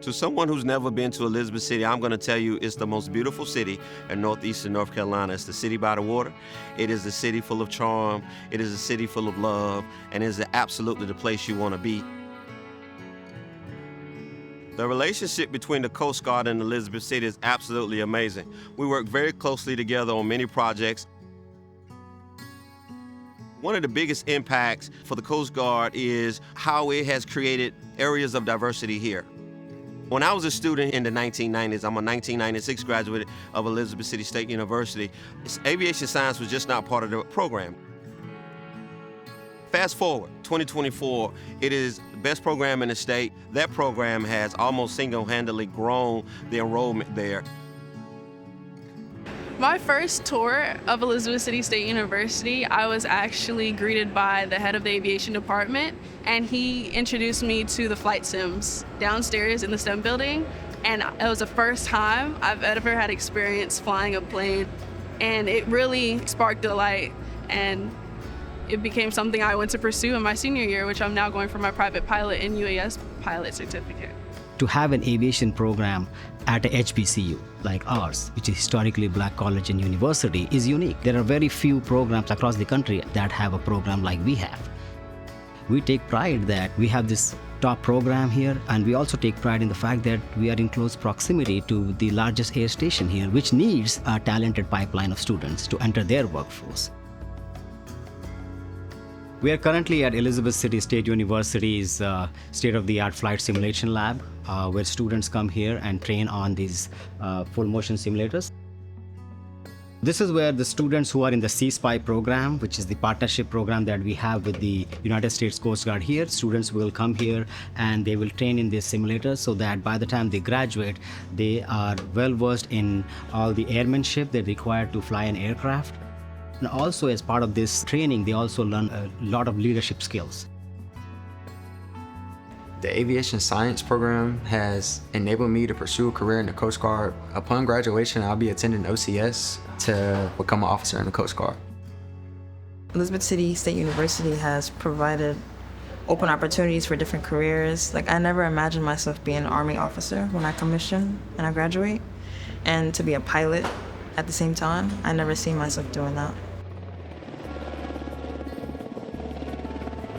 To someone who's never been to Elizabeth City, I'm going to tell you it's the most beautiful city in northeastern North Carolina. It's the city by the water. It is a city full of charm. It is a city full of love, and it is absolutely the place you want to be. The relationship between the Coast Guard and Elizabeth City is absolutely amazing. We work very closely together on many projects. One of the biggest impacts for the Coast Guard is how it has created areas of diversity here. When I was a student in the 1990s, I'm a 1996 graduate of Elizabeth City State University, aviation science was just not part of the program. Fast forward, 2024, it is the best program in the state. That program has almost single-handedly grown the enrollment there. My first tour of Elizabeth City State University, I was actually greeted by the head of the aviation department, and he introduced me to the flight sims downstairs in the STEM building. And it was the first time I've ever had experience flying a plane, and it really sparked a light, and it became something I went to pursue in my senior year, which I'm now going for my private pilot and UAS pilot certificate. To have an aviation program at a HBCU like ours, which is historically black college and university, is unique. There are very few programs across the country that have a program like we have. We take pride that we have this top program here, and we also take pride in the fact that we are in close proximity to the largest air station here, which needs a talented pipeline of students to enter their workforce. We are currently at Elizabeth City State University's state-of-the-art flight simulation lab, where students come here and train on these full-motion simulators. This is where the students who are in the C-SPY program, which is the partnership program that we have with the United States Coast Guard here, students will come here and they will train in these simulators so that by the time they graduate, they are well-versed in all the airmanship they require to fly an aircraft. And also, as part of this training, they also learn a lot of leadership skills. The Aviation Science Program has enabled me to pursue a career in the Coast Guard. Upon graduation, I'll be attending OCS to become an officer in the Coast Guard. Elizabeth City State University has provided open opportunities for different careers. Like, I never imagined myself being an Army officer when I commission and I graduate, and to be a pilot at the same time. I never seen myself doing that.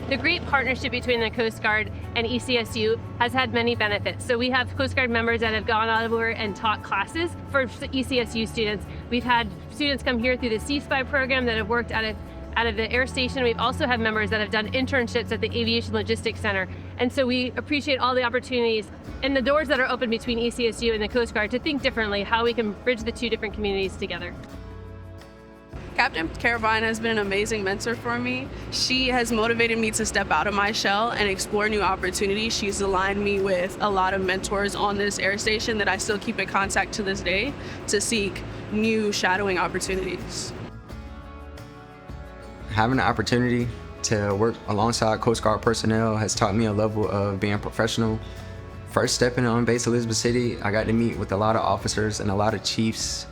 The great partnership between the Coast Guard and ECSU has had many benefits. So we have Coast Guard members that have gone over and taught classes for ECSU students. We've had students come here through the C-SPY program that have worked out of the air station. We've also had members that have done internships at the Aviation Logistics Center. And so we appreciate all the opportunities and the doors that are open between ECSU and the Coast Guard to think differently, how we can bridge the two different communities together. Captain Carabine has been an amazing mentor for me. She has motivated me to step out of my shell and explore new opportunities. She's aligned me with a lot of mentors on this air station that I still keep in contact to this day to seek new shadowing opportunities. Having the opportunity to work alongside Coast Guard personnel has taught me a level of being professional. First stepping on base Elizabeth City, I got to meet with a lot of officers and a lot of chiefs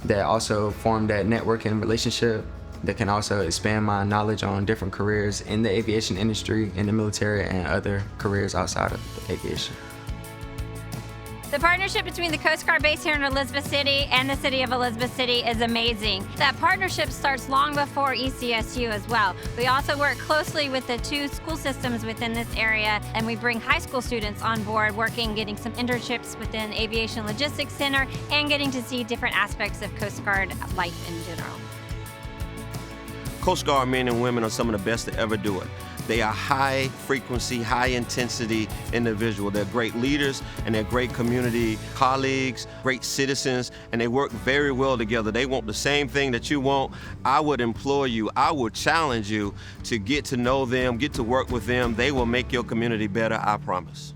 that also formed that networking relationship that can also expand my knowledge on different careers in the aviation industry, in the military, and other careers outside of aviation. The partnership between the Coast Guard base here in Elizabeth City and the city of Elizabeth City is amazing. That partnership starts long before ECSU as well. We also work closely with the two school systems within this area, and we bring high school students on board working, getting some internships within Aviation Logistics Center, and getting to see different aspects of Coast Guard life in general. Coast Guard men and women are some of the best to ever do it. They are high frequency, high intensity individuals. They're great leaders and they're great community colleagues, great citizens, and they work very well together. They want the same thing that you want. I would implore you, I would challenge you to get to know them, get to work with them. They will make your community better, I promise.